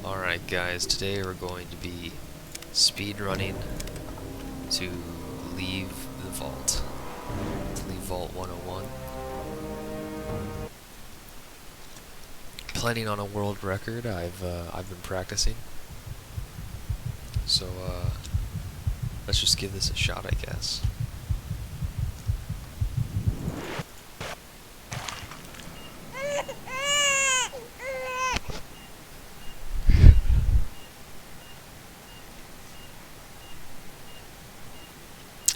Alright guys, today we're going to be speed running to leave the vault. To leave Vault 101. Planning on a world record. I've been practicing. So let's just give this a shot, I guess.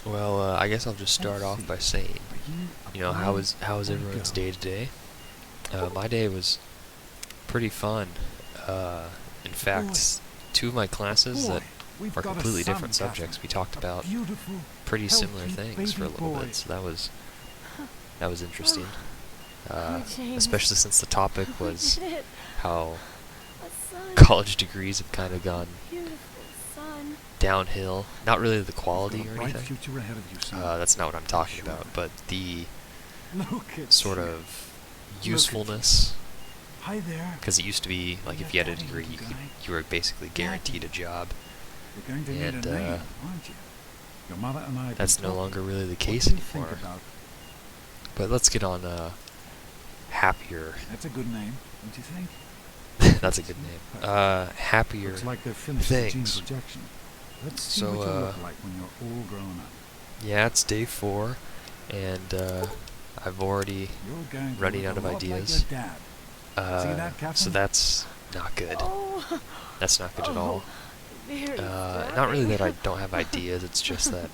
Well, I guess I'll just start off by saying, how was everyone's day today? My day was pretty fun. In fact, two of my classes that are completely different subjects, we talked about pretty similar things for a little bit, so that was interesting. Especially since the topic was how college degrees have kind of gone downhill. Not really the quality or anything. That's not what I'm talking about, but the sort of usefulness. Because it used to be like if you had a degree, you were basically guaranteed a job, and that's no longer really the case anymore. But let's get on happier. That's a good name, don't you think? That's a good name. Happier Looks like they've finished the gene things. projection. Let's see So, what you look like when you're all grown up. Yeah, it's day 4, and I've already You're going to running look out of a lot like ideas. your dad. See that, So Captain? that's not good. Oh, That's not good at all. very Not really that I don't have ideas, it's just that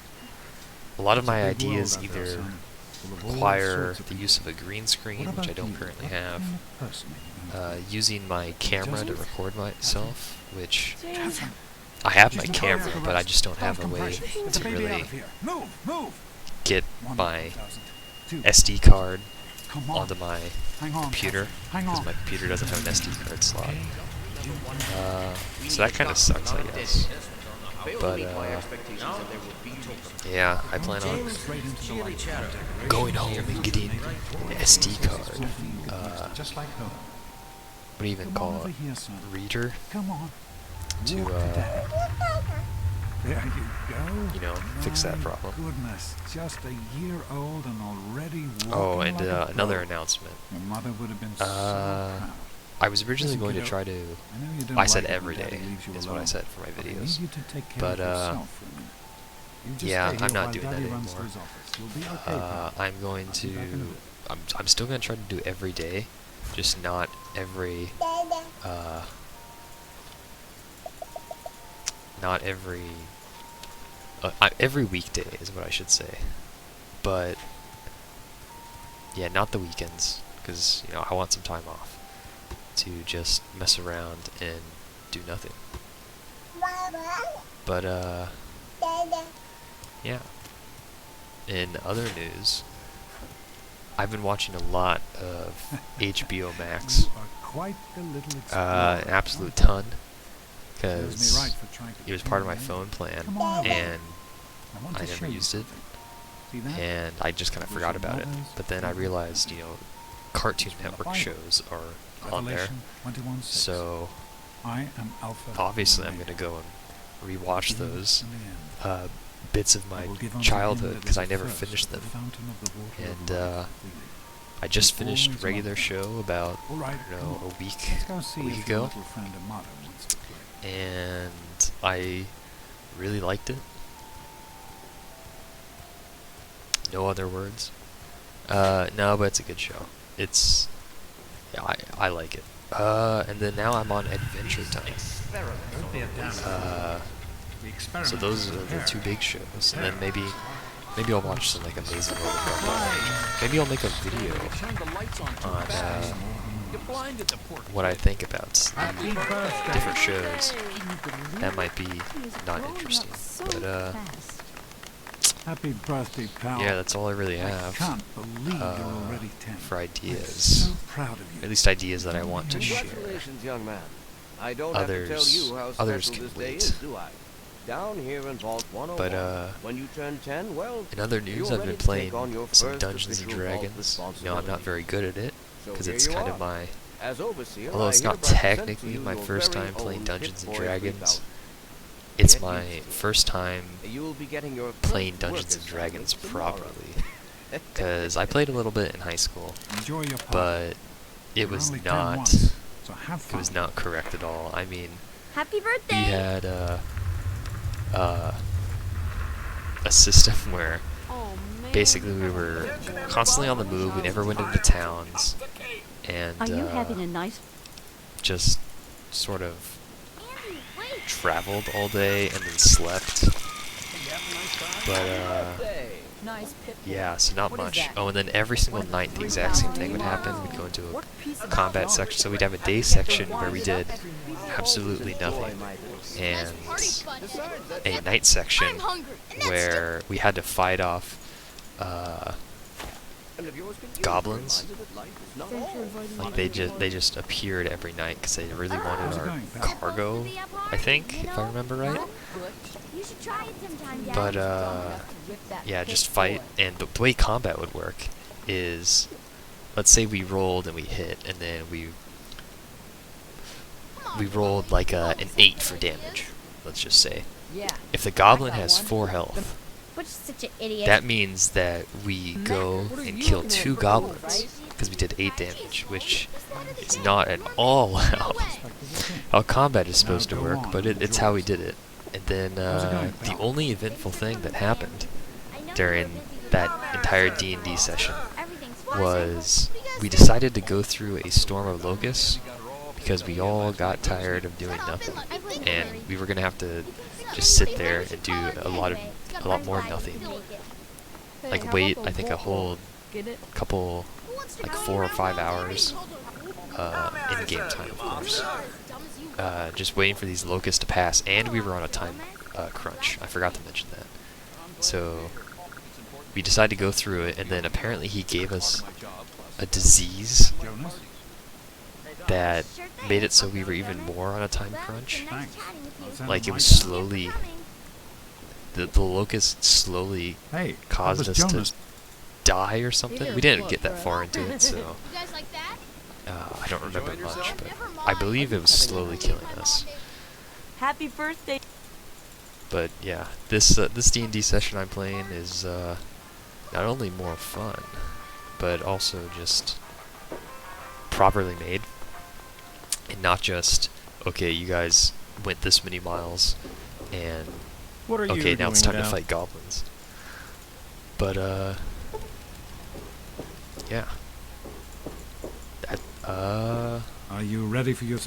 a lot of my It's a big world ideas out there, either son, full of all require sorts of the people. use of a green screen, What which I about don't you? currently What have, kind of person are you going to be? using my camera to Joseph? record myself, which James. Catherine, I have my she's not camera, cardiac but I arrest. just don't have a Stop way compression. Get to the baby really out of here. Move! get 1,000, my 2. SD card Come on. onto my Hang on, computer, Catherine. Hang because on. my computer doesn't have an SD card slot. So that kind of sucks, I guess. But yeah, I plan on Straight into the light. going home and getting an SD card. Just like her. What do you even Come call on over it? here, son. Reader? Come on. To, Walk to Daddy. There you go. Fix that My problem. Goodness, just a year old and already walking Oh, and like a another pro. announcement. Your mother would have been so Uh, proud. I was originally Listen, going to kiddo, try to... I know you don't I said like it every when Daddy day leaves you is what I alone, said for my but I need videos. you to take care But, of yourself for a minute. You just yeah, stay I'm here not while doing Daddy that runs to anymore. his office. You'll be okay, pal. I'm going I'll be back in a to... bit. I'm still going to try to do every day, just not every... not every... every weekday is what I should say. But... yeah, not the weekends, because, I want some time off to just mess around and do nothing. But, yeah. In other news, I've been watching a lot of HBO Max. You are quite the little explorer. An absolute ton, Serves me because right for trying to it was keep part of my me phone plan, Come on over. and I want I to never show you used it, something. See that? and I just kind of Those forgot are about it. mothers, But then I realized, Cartoon It's from the Network Bible. shows are on there, Revelation 21:6. so I am Alpha. obviously I'm and going to Omega, go and rewatch the beginning those and the end. bits of I my will give unto him childhood, that because is I never athirst finished of the them. fountain of the water of And, life freely. I just He finished always regular loved show about, All right, I don't come know, on. a week Let's go see week if your ago. little friend Amada wants to play. And I really liked it. No other words. No, but it's a good show. Yeah, I like it. And then now I'm on Adventure Time. So those are the two big shows, and then maybe I'll watch some like Amazing World of Gumball. Maybe I'll make a video on what I think about the different shows. That might be not interesting, but Happy birthday, pal. yeah, that's all I really I have can't believe you're already 10. for I'm ideas. so proud of you. At least ideas that I want to share. Congratulations, young man. I don't Others- have to tell you how others special can this day wait. is, do I? Down here in Vault 101, But when you turn 10, well, in other news, you're I've been ready to playing take on your some first Dungeons and official vault Dragons. I'm not responsibility. very good at it, So because here it's you kind are. of my As overseer, Although I it's not hereby present to technically you my your first very time playing own Dungeons and Pip-Boy Dragons, 3000. it's Get my used to it. first time You'll be getting your playing first Dungeons work and Dragons assignment tomorrow. properly. Because I played a little bit in high school, Enjoy your party. but it You're was only 10 not, once, so have it fun. was not correct at all. I mean, Happy we birthday! had a system where Oh, man. basically we were constantly on the move. We never went into towns, and Are you having a nice... just sort of Andy, wait! traveled all day and then slept. But Nice pip. yeah, so not What is much. that? Oh, and then every single night the exact same thing would happen. We'd go into a combat section, so we'd have a day section where we did absolutely nothing, and a night section where we had to fight off goblins. Like they just appeared every night because they really wanted our cargo, I think, if I remember right. You should try it sometime, Dad. But yeah, just fight. And the way combat would work is, let's say we rolled and we hit, and then we rolled like an 8 for damage. Let's just say. Yeah. If the goblin has 4 health, Which is such an idiot. that means that we go and kill 2 goblins because we did 8 damage, which is not at all how combat is supposed to work, but it's how we did it. And then the only eventful thing that happened during that entire D&D session was we decided to go through a storm of locusts because we all got tired of doing nothing, and we were gonna have to just sit there and do a lot more nothing. Like wait, I think a whole couple, like 4 or 5 hours in game time, of course. Just waiting for these locusts to pass, and we were on a time crunch. I forgot to mention that. So we decided to go through it, and then apparently he gave us a disease Jonas? that made it so we were even more on a time crunch. Thanks. I'll send Like it my was job. slowly, the locusts slowly Hey, caused that us was Jonas. to die or something. We didn't get that far into it, so You guys like that? I don't remember much, but I believe it was slowly killing us. Happy birthday. But yeah, this D&D session I'm playing is not only more fun, but also just properly made, and not just, okay, you guys went this many miles, and What are you okay, now it's time doing to now? fight goblins. But yeah. That Are you ready for your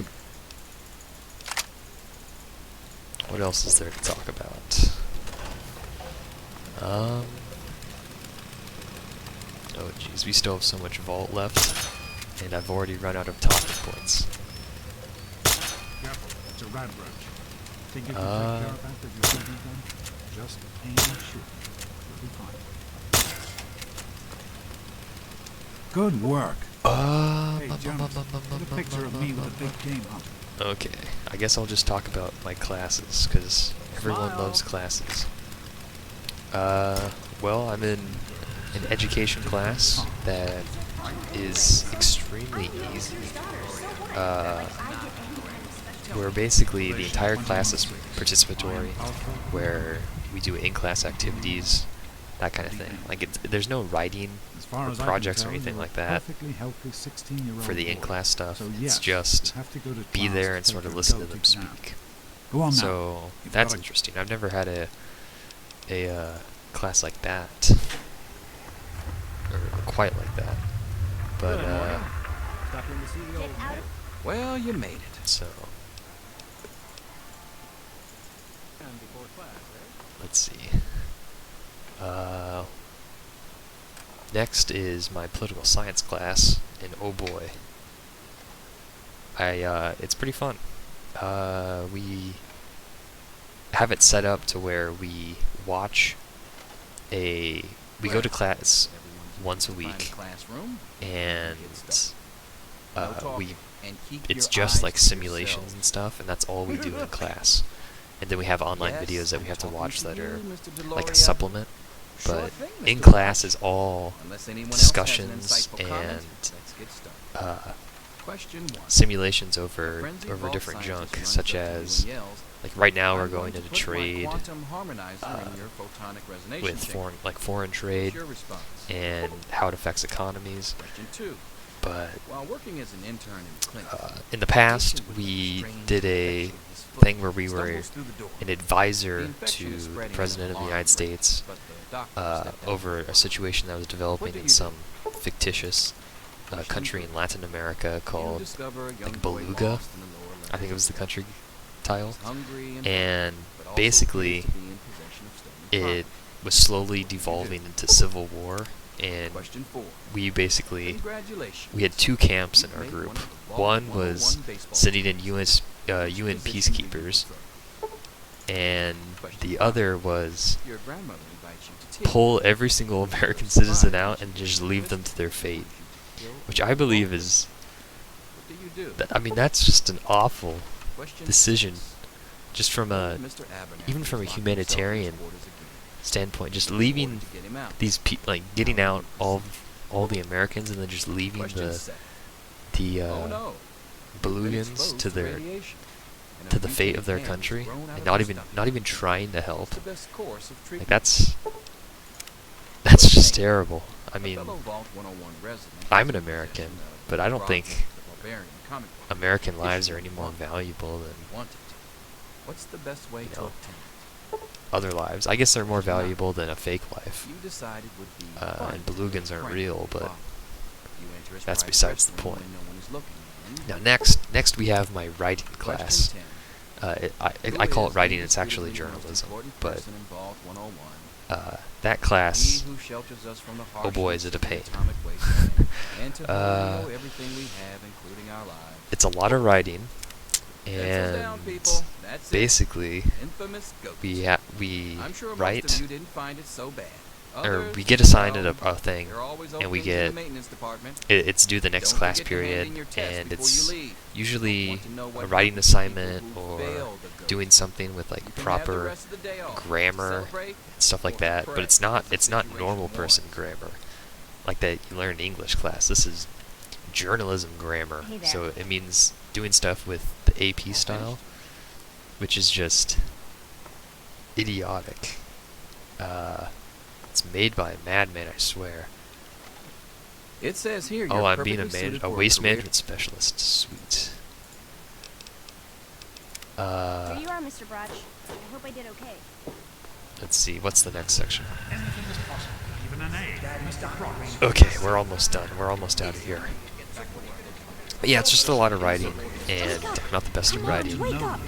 what else is there to talk about? Oh jeez, we still have so much vault left, and I've already run out of talking points. Careful, it's a rat roach. Think you can take Uh, care of that with your BB gun? Just aim and shoot. You'll be fine. Good work. Hey, Jonas, get a picture of me with a big game hunter. Okay, I guess I'll just talk about my classes, because everyone loves classes. Well, I'm in an education class that is extremely easy. Where basically the entire class is participatory, where we do in-class activities, that kind of thing. Like, there's no writing As far or as I can projects or tell, anything you're like a that perfectly healthy 16-year-old for the boy. in-class stuff. So It's yes, just you have to go to be class there to and take sort of your listen to GOAT them exam. speak. Go on now. So You've that's got a- interesting. I've never had a class like that, or quite like that. But Stopping to see the old man. Well, you made it. so And before class, eh? let's see. Next is my political science class, and oh boy, it's pretty fun. We have it set up to where we go to class once a week, Classroom, and it's your just eyes like to simulations yourself. and stuff, and that's all we do in class. And then we have online Yes, videos that we have to talking watch to that you, are Mr. like a Deloria. supplement. Sure But thing, in Mr. class is all Unless anyone else has an discussions insightful comment, and let's get started. Question 1. simulations A over frenzied over vault different scientist junk, runs such up to you and as yells, like right now "I'm we're going to to put my trade quantum harmonizer in your photonic resonation with chamber." foreign What's trade your response? and how it affects economies. Question 2. But While working as an intern in clinic, in the past, patient with a we strange did a infection in his foot thing where we were stumbles through the door. an The advisor infection to is the spreading President at of the an United alarming rate, States but the doctor stepped out. over a situation that was developing do in you some fictitious Question country 3. in Latin America You called, discover a young like, boy Beluga. lost in the lower levels I think it was of the country tile, He's hungry and and but also basically appears to be in possession of stolen it property. was slowly devolving into civil war, and Question 4. we basically Congratulations. we had two camps in You've our made group. one of the Vault One 101 was baseball sending in teams. UN Which position do you peacekeepers, prefer? and Question the 5. other was Your grandmother invites you to tea. pull every single American citizen out and just leave them to their fate, which I believe is, What do you do? I mean, that's just an awful Question decision, 6. just from a Mr. Abernathy even from a has locked himself in his humanitarian quarters again. standpoint, just In order leaving to get him out. these people, like getting out all the Americans and then just leaving Question the 7. the Oh no. Balloons Exposed to their radiation, and to a the fate of their mutated hand was country, grown out and of not his even stomach. trying to help. What's the best course of Like treatment? that's Question just 8. terrible. I A mean, fellow Vault 101 resident I'm has an in American, possession of but I don't Rob think the Barbarian comic book American lives issue are any more 1. valuable than You want it to. What's the best way You to know. obtain it? other lives. I guess they're more Question 9. valuable than a fake life. You decided would be And fun to Balugans play aren't prank real, on but Bob. You enter his that's private besides the restroom point. when no one is looking, and Now next we have my writing class. Question 10. I call Who it is writing. It's indisputably actually the most journalism, important but person in Vault 101? that class. He who shelters us from the Oh boy, is harshness it a of the pain. atomic wasteland, and to whom we Uh, owe everything we have, including our lives. It's a lot of writing, Pencils down, and people. That's it. basically Infamous ghost. we I'm sure most write, of you didn't find it so bad. or Others, we get assigned well, a thing. there are always and we openings in the get- maintenance department. It's due the next Don't class forget to hand period, in your test and before it's you leave. usually Want to know what a writing happens to people assignment who or fail the ghost. doing something with like You can have the proper rest of the day off to grammar celebrate and stuff like or to that. But pray, it's not as the it's not situation normal person warrants. grammar, like that you learn in English class. This is journalism grammar. Hey there. So it means doing stuff with the AP style, which is just idiotic. It's made by a madman, I swear. It says here. Oh, you're I'm being perfectly suited a for waste career. management specialist. Sweet. There you are, Mr. Brotch. I hope I did okay. Let's see. What's the next section? Anything is possible, even an A. Mr. Progress. Okay, we're almost done. We're almost out of here. But yeah, it's just a lot of writing, and I'm not the best at writing. Wake up!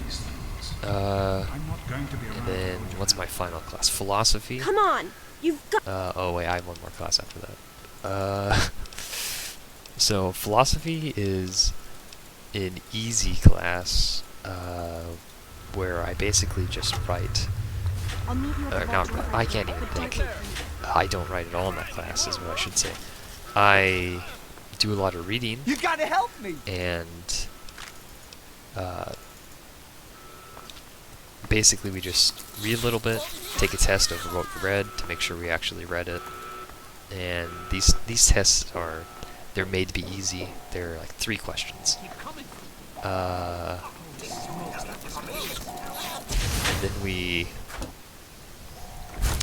I'm not going to be And around. then what's my final class? Philosophy. Come on! You've got. Oh wait, I have one more class after that. So philosophy is an easy class, where I basically just write. I'll meet you at the Or not, vault I can't even think. I don't write at all in that class, is what I should say. I do a lot of reading, You gotta help me. and basically we just read a little bit, take a test of what we read to make sure we actually read it. And these tests they're made to be easy. They're like 3 questions. And then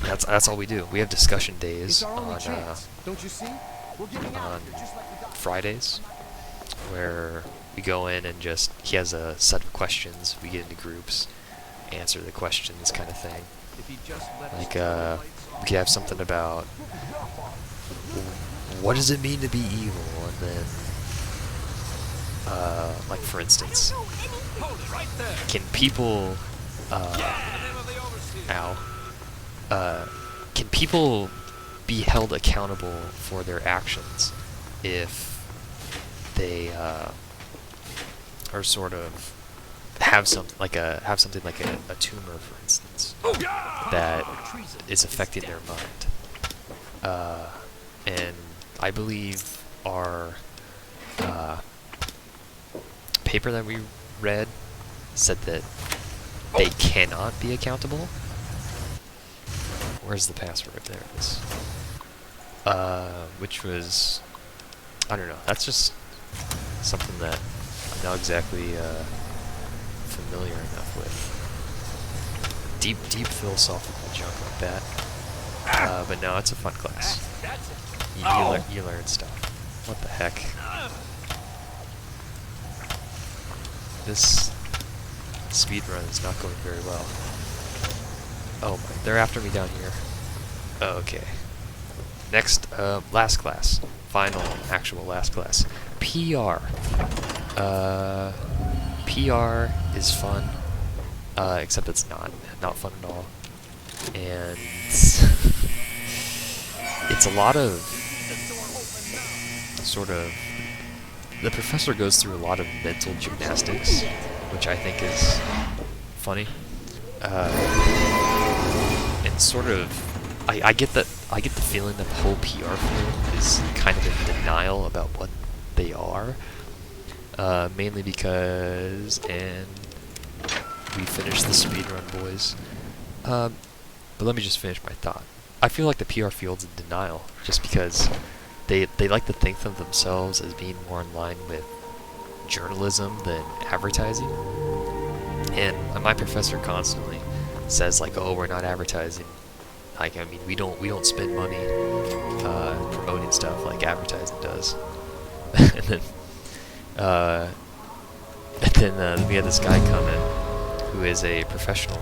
that's all we do. We have discussion days on Don't you see? We're getting on Fridays, where we go in and he has a set of questions. We get into groups, answer the questions, kind of thing. If you just let Like us we could have something about what does it mean to be evil, and then like for instance, can people can people be held accountable for their actions if they are sort of have something like a tumor, for instance, that is affecting their mind. And I believe our paper that we read said that they cannot be accountable. Where's the password? There it is. Which was, I don't know. That's just something that I'm not exactly familiar enough with. Deep philosophical junk like that. But no, it's a fun class. You learn stuff. What the heck? This speed run is not going very well. Oh my, they're after me down here. Oh, okay. Next, last class. Final, actual last class. PR. PR is fun, except it's not fun at all. And it's a lot of sort of, the professor goes through a lot of mental gymnastics, which I think is funny. And sort of, I get the feeling that the whole PR field is kind of in denial about what they are, mainly because, and we finished the speedrun, boys. But let me just finish my thought. I feel like the PR field's in denial, just because they like to think of themselves as being more in line with journalism than advertising. And my professor constantly says like, "Oh, we're not advertising. Like, I mean, we don't spend money promoting stuff like advertising does." and then we had this guy come in who is a professional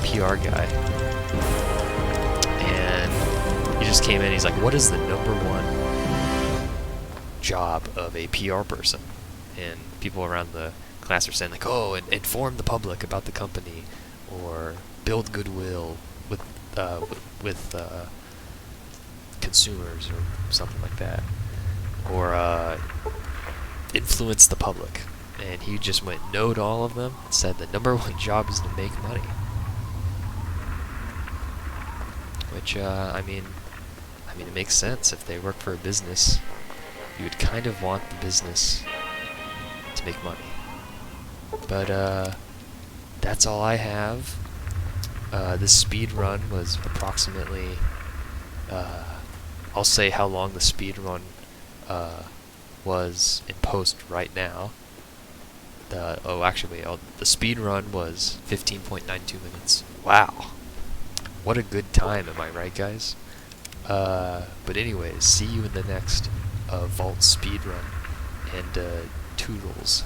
PR guy, and he just came in. He's like, "What is the #1 job of a PR person?" And people around the class are saying like, "Oh, and inform the public about the company, or build goodwill with consumers," or something like that, or influence the public. And he just went no to all of them and said the #1 job is to make money. Which I mean it makes sense. If they work for a business, you would kind of want the business to make money. But that's all I have. This speed run was approximately, I'll say how long the speed run was in post right now. The speed run was 15.92 minutes. Wow, what a good time, am I right, guys? But anyways, see you in the next Vault speed run, and toodles.